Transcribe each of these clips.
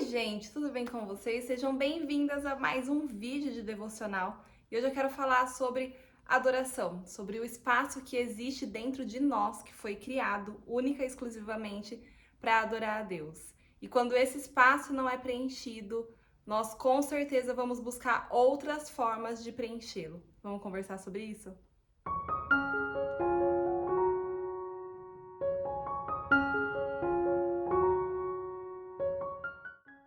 gente, tudo bem com vocês? Sejam bem-vindas a mais um vídeo de devocional. E hoje eu quero falar sobre adoração, sobre o espaço que existe dentro de nós, que foi criado única e exclusivamente para adorar a Deus. E quando esse espaço não é preenchido, nós com certeza vamos buscar outras formas de preenchê-lo. Vamos conversar sobre isso?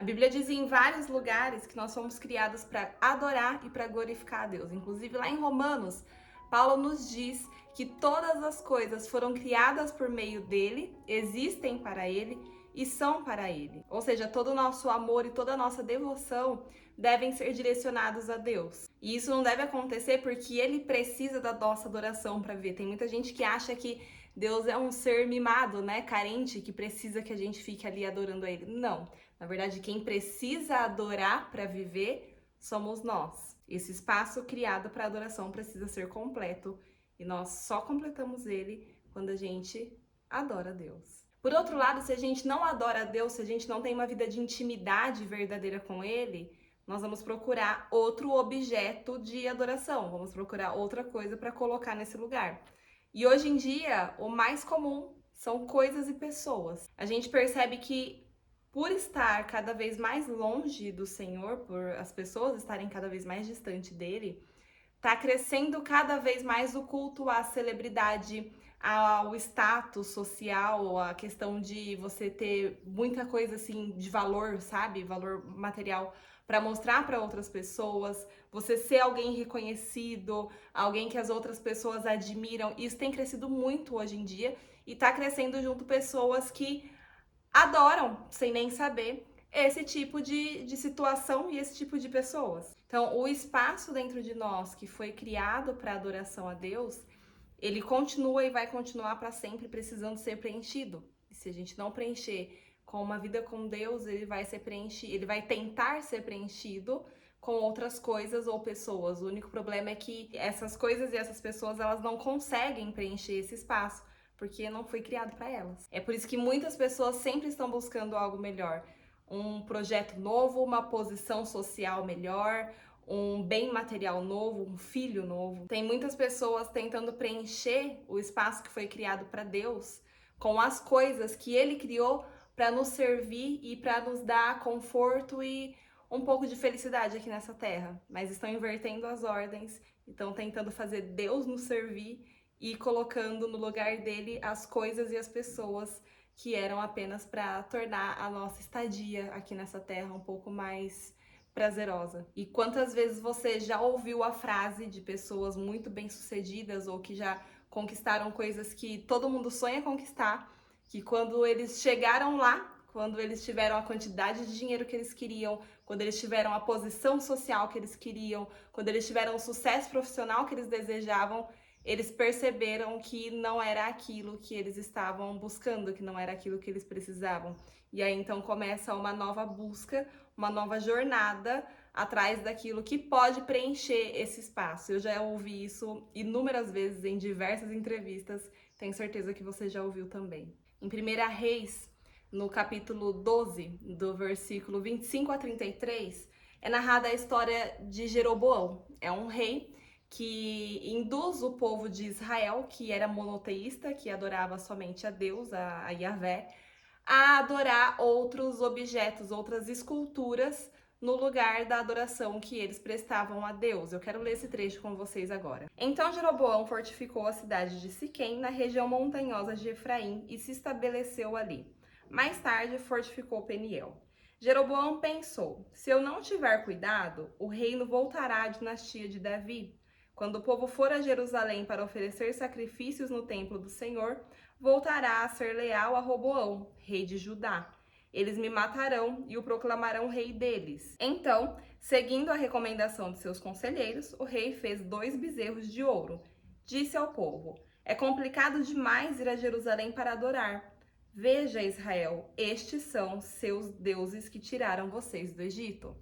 A Bíblia diz em vários lugares que nós fomos criados para adorar e para glorificar a Deus. Inclusive lá em Romanos, Paulo nos diz que todas as coisas foram criadas por meio dele, existem para ele e são para ele. Ou seja, todo o nosso amor e toda a nossa devoção devem ser direcionados a Deus. E isso não deve acontecer porque ele precisa da nossa adoração para ver. Tem muita gente que acha que Deus é um ser mimado, né, carente, que precisa que a gente fique ali adorando a ele. Não. Na verdade, quem precisa adorar para viver somos nós. Esse espaço criado para adoração precisa ser completo e nós só completamos ele quando a gente adora a Deus. Por outro lado, se a gente não adora a Deus, se a gente não tem uma vida de intimidade verdadeira com Ele, nós vamos procurar outro objeto de adoração, vamos procurar outra coisa para colocar nesse lugar. E hoje em dia, o mais comum são coisas e pessoas. A gente percebe que por estar cada vez mais longe do Senhor, por as pessoas estarem cada vez mais distante dele, tá crescendo cada vez mais o culto à celebridade, ao status social, a questão de você ter muita coisa assim de valor, sabe? Valor material para mostrar para outras pessoas, você ser alguém reconhecido, alguém que as outras pessoas admiram. Isso tem crescido muito hoje em dia e tá crescendo junto pessoas que adoram, sem nem saber, esse tipo de situação e esse tipo de pessoas. Então, o espaço dentro de nós que foi criado para adoração a Deus, ele continua e vai continuar para sempre precisando ser preenchido. E se a gente não preencher com uma vida com Deus, ele vai ser preenchido, ele vai tentar ser preenchido com outras coisas ou pessoas. O único problema é que essas coisas e essas pessoas, elas não conseguem preencher esse espaço, porque não foi criado para elas. É por isso que muitas pessoas sempre estão buscando algo melhor, um projeto novo, uma posição social melhor, um bem material novo, um filho novo. Tem muitas pessoas tentando preencher o espaço que foi criado para Deus com as coisas que ele criou para nos servir e para nos dar conforto e um pouco de felicidade aqui nessa terra, mas estão invertendo as ordens, estão tentando fazer Deus nos servir e colocando no lugar dele as coisas e as pessoas que eram apenas para tornar a nossa estadia aqui nessa terra um pouco mais prazerosa. E quantas vezes você já ouviu a frase de pessoas muito bem-sucedidas ou que já conquistaram coisas que todo mundo sonha conquistar, que quando eles chegaram lá, quando eles tiveram a quantidade de dinheiro que eles queriam, quando eles tiveram a posição social que eles queriam, quando eles tiveram o sucesso profissional que eles desejavam, eles perceberam que não era aquilo que eles estavam buscando, que não era aquilo que eles precisavam. E aí então começa uma nova busca, uma nova jornada atrás daquilo que pode preencher esse espaço. Eu já ouvi isso inúmeras vezes em diversas entrevistas, tenho certeza que você já ouviu também. Em 1 Reis, no capítulo 12, do versículo 25 a 33, é narrada a história de Jeroboão. É um rei que induz o povo de Israel, que era monoteísta, que adorava somente a Deus, a Yahvé, a adorar outros objetos, outras esculturas, no lugar da adoração que eles prestavam a Deus. Eu quero ler esse trecho com vocês agora. Então Jeroboão fortificou a cidade de Siquém, na região montanhosa de Efraim, e se estabeleceu ali. Mais tarde fortificou Peniel. Jeroboão pensou: se eu não tiver cuidado, o reino voltará à dinastia de Davi. Quando o povo for a Jerusalém para oferecer sacrifícios no templo do Senhor, voltará a ser leal a Roboão, rei de Judá. Eles me matarão e o proclamarão rei deles. Então, seguindo a recomendação de seus conselheiros, o rei fez 2 bezerros de ouro. Disse ao povo: é complicado demais ir a Jerusalém para adorar. Veja, Israel, estes são seus deuses que tiraram vocês do Egito.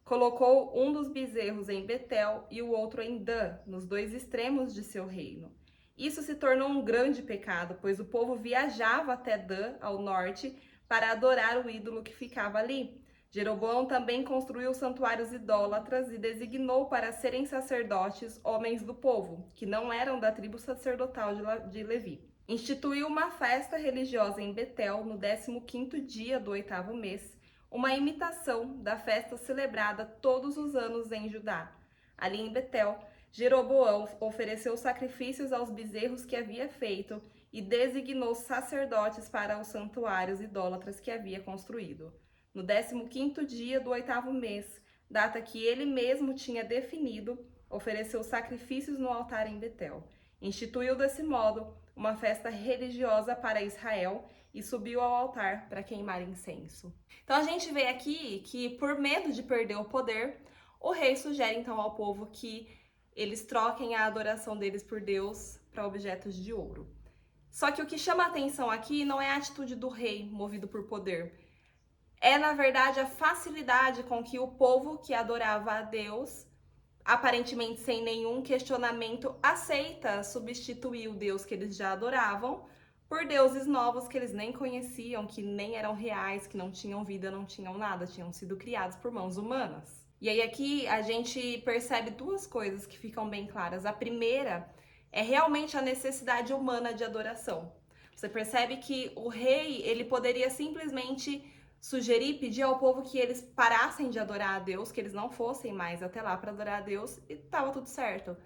Colocou um dos bezerros em Betel e o outro em Dan, nos 2 extremos de seu reino. Isso se tornou um grande pecado, pois o povo viajava até Dan, ao norte, para adorar o ídolo que ficava ali. Jeroboão também construiu santuários idólatras e designou para serem sacerdotes homens do povo, que não eram da tribo sacerdotal de Levi. Instituiu uma festa religiosa em Betel no 15º dia do 8º mês, uma imitação da festa celebrada todos os anos em Judá. Ali em Betel, Jeroboão ofereceu sacrifícios aos bezerros que havia feito e designou sacerdotes para os santuários idólatras que havia construído. No 15º dia do 8º mês, data que ele mesmo tinha definido, ofereceu sacrifícios no altar em Betel. Instituiu desse modo uma festa religiosa para Israel e subiu ao altar para queimar incenso. Então a gente vê aqui que, por medo de perder o poder, o rei sugere então ao povo que eles troquem a adoração deles por Deus para objetos de ouro. Só que o que chama a atenção aqui não é a atitude do rei movido por poder. É, na verdade, a facilidade com que o povo que adorava a Deus, aparentemente sem nenhum questionamento, aceita substituir o Deus que eles já adoravam por deuses novos que eles nem conheciam, que nem eram reais, que não tinham vida, não tinham nada, tinham sido criados por mãos humanas. E aí aqui a gente percebe duas coisas que ficam bem claras. A primeira é realmente a necessidade humana de adoração. Você percebe que o rei, ele poderia simplesmente sugerir, pedir ao povo que eles parassem de adorar a Deus, que eles não fossem mais até lá para adorar a Deus, e estava tudo certo.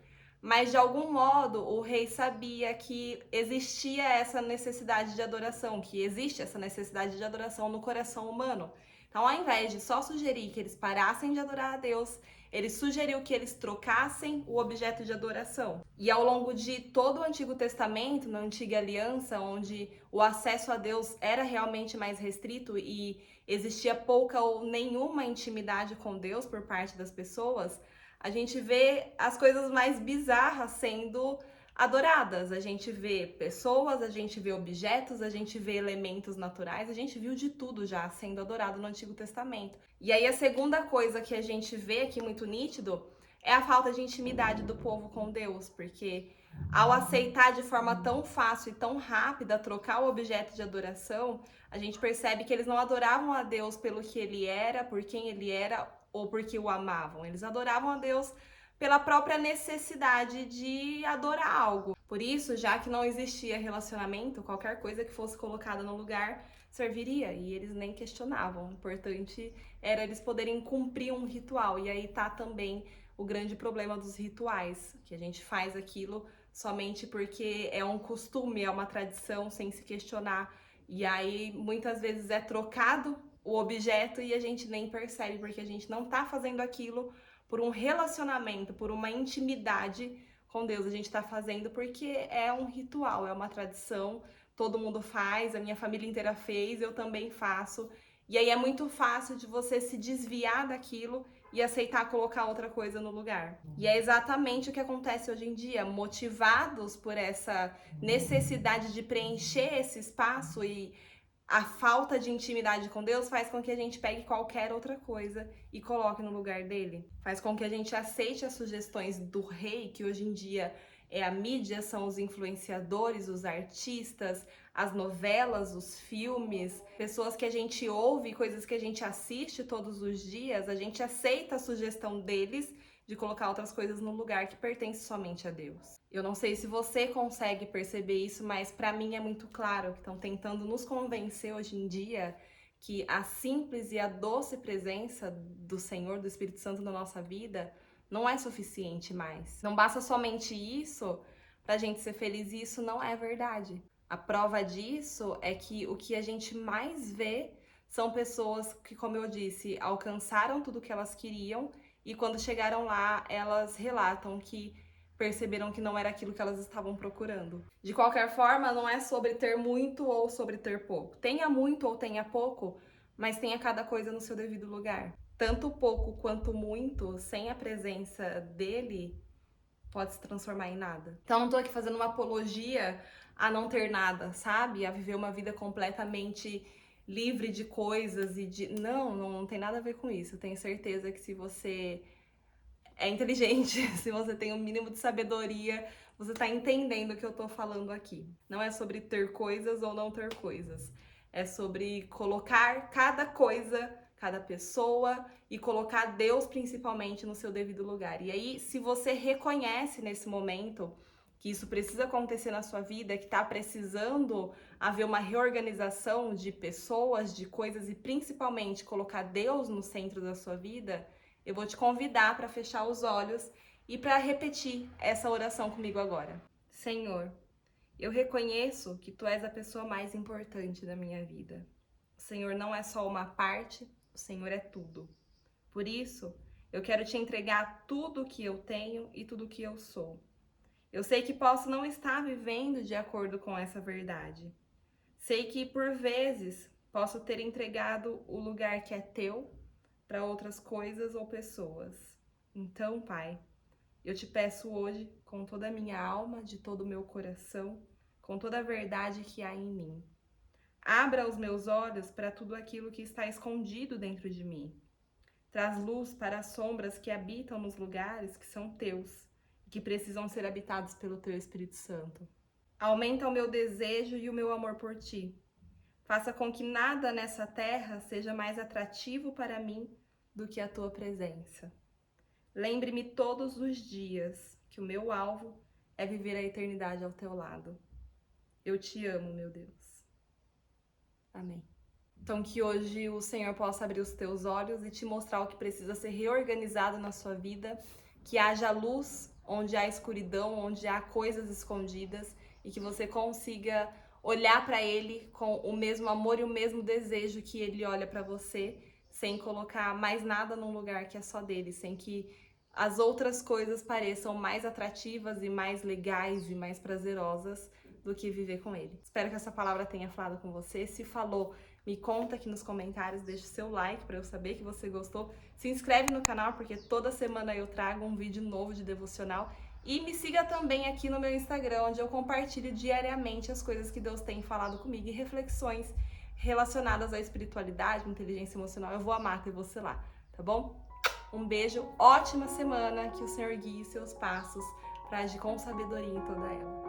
Mas de algum modo o rei sabia que existia essa necessidade de adoração, que existe essa necessidade de adoração no coração humano. Então, ao invés de só sugerir que eles parassem de adorar a Deus, ele sugeriu que eles trocassem o objeto de adoração. E ao longo de todo o Antigo Testamento, na Antiga Aliança, onde o acesso a Deus era realmente mais restrito e existia pouca ou nenhuma intimidade com Deus por parte das pessoas, a gente vê as coisas mais bizarras sendo adoradas. A gente vê pessoas, a gente vê objetos, a gente vê elementos naturais, a gente viu de tudo já sendo adorado no Antigo Testamento. E aí a segunda coisa que a gente vê aqui muito nítido é a falta de intimidade do povo com Deus, porque ao aceitar de forma tão fácil e tão rápida trocar o objeto de adoração, a gente percebe que eles não adoravam a Deus pelo que ele era, por quem ele era ou porque o amavam. Eles adoravam a Deus pela própria necessidade de adorar algo. Por isso, já que não existia relacionamento, qualquer coisa que fosse colocada no lugar serviria, e eles nem questionavam. O importante era eles poderem cumprir um ritual, e aí tá também o grande problema dos rituais, que a gente faz aquilo somente porque é um costume, é uma tradição, sem se questionar, e aí muitas vezes é trocado o objeto e a gente nem percebe, porque a gente não tá fazendo aquilo por um relacionamento, por uma intimidade com Deus. A gente está fazendo porque é um ritual, é uma tradição, todo mundo faz, a minha família inteira fez, eu também faço. E aí é muito fácil de você se desviar daquilo e aceitar colocar outra coisa no lugar. E é exatamente o que acontece hoje em dia, motivados por essa necessidade de preencher esse espaço, e a falta de intimidade com Deus faz com que a gente pegue qualquer outra coisa e coloque no lugar dele. Faz com que a gente aceite as sugestões do rei, que hoje em dia é a mídia, são os influenciadores, os artistas, as novelas, os filmes, pessoas que a gente ouve, coisas que a gente assiste todos os dias, a gente aceita a sugestão deles de colocar outras coisas no lugar que pertence somente a Deus. Eu não sei se você consegue perceber isso, mas para mim é muito claro que estão tentando nos convencer hoje em dia que a simples e a doce presença do Senhor, do Espírito Santo na nossa vida, não é suficiente mais. Não basta somente isso pra gente ser feliz, e isso não é verdade. A prova disso é que o que a gente mais vê são pessoas que, como eu disse, alcançaram tudo o que elas queriam, e quando chegaram lá, elas relatam que perceberam que não era aquilo que elas estavam procurando. De qualquer forma, não é sobre ter muito ou sobre ter pouco. Tenha muito ou tenha pouco, mas tenha cada coisa no seu devido lugar. Tanto pouco quanto muito, sem a presença dele, pode se transformar em nada. Então, não tô aqui fazendo uma apologia a não ter nada, sabe? A viver uma vida completamente livre de coisas e de... Não tem nada a ver com isso. Eu tenho certeza que se você é inteligente, se você tem um mínimo de sabedoria, você tá entendendo o que eu tô falando aqui. Não é sobre ter coisas ou não ter coisas. é sobre colocar cada coisa, cada pessoa e colocar Deus principalmente no seu devido lugar. E aí, se você reconhece nesse momento que isso precisa acontecer na sua vida, que está precisando haver uma reorganização de pessoas, de coisas e principalmente colocar Deus no centro da sua vida, eu vou te convidar para fechar os olhos e para repetir essa oração comigo agora. Senhor, eu reconheço que Tu és a pessoa mais importante da minha vida. O Senhor não é só uma parte, o Senhor é tudo. Por isso, eu quero Te entregar tudo o que eu tenho e tudo o que eu sou. Eu sei que posso não estar vivendo de acordo com essa verdade. Sei que, por vezes, posso ter entregado o lugar que é Teu para outras coisas ou pessoas. Então, Pai, eu Te peço hoje, com toda a minha alma, de todo o meu coração, com toda a verdade que há em mim. Abra os meus olhos para tudo aquilo que está escondido dentro de mim. Traz luz para as sombras que habitam nos lugares que são Teus e que precisam ser habitados pelo Teu Espírito Santo. Aumenta o meu desejo e o meu amor por Ti. Faça com que nada nessa terra seja mais atrativo para mim do que a Tua presença. Lembre-me todos os dias que o meu alvo é viver a eternidade ao Teu lado. Eu Te amo, meu Deus. Amém. Então, que hoje o Senhor possa abrir os teus olhos e te mostrar o que precisa ser reorganizado na sua vida, que haja luz onde há escuridão, onde há coisas escondidas e que você consiga olhar para Ele com o mesmo amor e o mesmo desejo que Ele olha para você, sem colocar mais nada num lugar que é só dele, sem que as outras coisas pareçam mais atrativas e mais legais e mais prazerosas do que viver com Ele. Espero que essa palavra tenha falado com você. Se falou, me conta aqui nos comentários, deixa o seu like para eu saber que você gostou. Se inscreve no canal porque toda semana eu trago um vídeo novo de devocional. E me siga também aqui no meu Instagram, onde eu compartilho diariamente as coisas que Deus tem falado comigo e reflexões relacionadas à espiritualidade, inteligência emocional. Eu vou amar ter você lá, tá bom? Um beijo, ótima semana, que o Senhor guie seus passos para agir com sabedoria em toda ela.